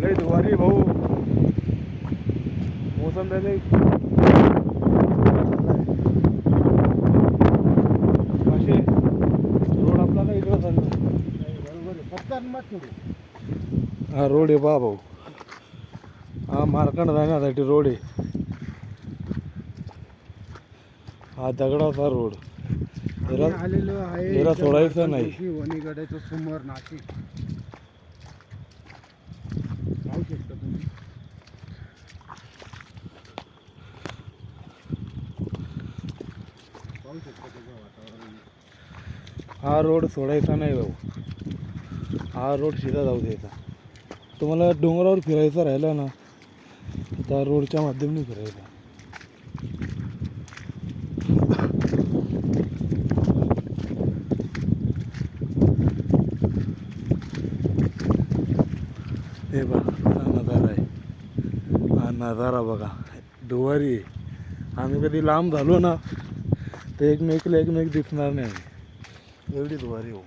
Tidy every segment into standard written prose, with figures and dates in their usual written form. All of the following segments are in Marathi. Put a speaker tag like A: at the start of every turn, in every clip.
A: लय दुवारी भाऊ मोसम त्याने असे रोड आपला का इकडं चालला बरोबर. हा रोड आहे पहा भाऊ, हा मार्कंड जाण्यासाठी रोड आहे. हा दगडाचा रोड
B: आलेलो आहे.
A: याला सोडायचं नाही.
B: वणीगडाचं समोर नाशिक पाहू शकता तुम्ही. पाहू शकता त्याचं वातावरण.
A: हा रोड सोडायचा नाही भाऊ, हा रोड सीधा जाऊ द्यायचा. तुम्हाला डोंगरावर फिरायचं राहिलं ना त्या रोडच्या माध्यमाने फिरायचं. हे बघा हा नजारा आहे, हा नजारा बघा डोंगरी आहे. आम्ही कधी लांब झालो ना तर एकमेक दिसणार नाही, एवढी दुवारी हो.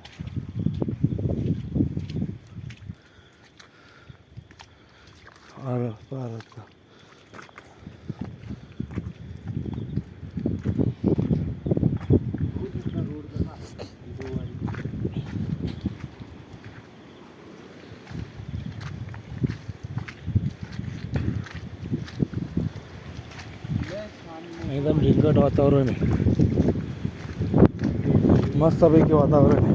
A: एकदम रिंगट वातावरण आहे, मस्तपैकी वातावरण आहे.